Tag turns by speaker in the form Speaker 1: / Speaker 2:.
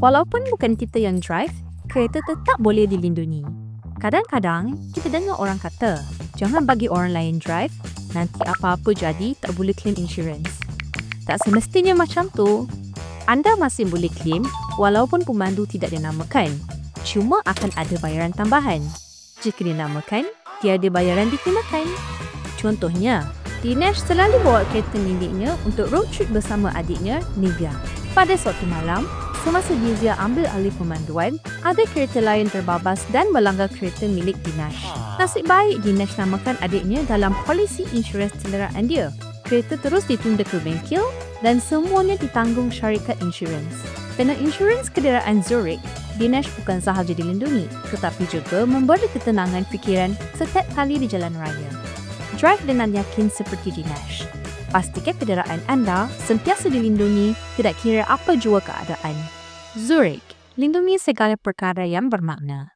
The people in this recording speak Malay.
Speaker 1: Walaupun bukan kita yang drive, kereta tetap boleh dilindungi. Kadang-kadang, kita dengar orang kata, jangan bagi orang lain drive, nanti apa-apa jadi tak boleh claim insurans. Tak semestinya macam tu. Anda masih boleh claim walaupun pemandu tidak dinamakan. Cuma akan ada bayaran tambahan. Jika dinamakan, tiada bayaran dikenakan. Contohnya, Dinesh selalu bawa kereta miliknya untuk road trip bersama adiknya, Nivea. Pada suatu malam, semasa Nivea ambil alih pemanduan, ada kereta lain terbabas dan melanggar kereta milik Dinesh. Nasib baik Dinesh namakan adiknya dalam polisi insurans kenderaan dia. Kereta terus ditunda ke bengkel dan semuanya ditanggung syarikat insurans. Kerana insurans kenderaan Zurich, Dinesh bukan sahaja dilindungi, tetapi juga memberi ketenangan fikiran setiap kali di jalan raya. Drive dengan yakin seperti Dinesh. Pastikan kenderaan anda sentiasa dilindungi, tidak kira apa jua keadaan. Zurich, lindungi segala perkara yang bermakna.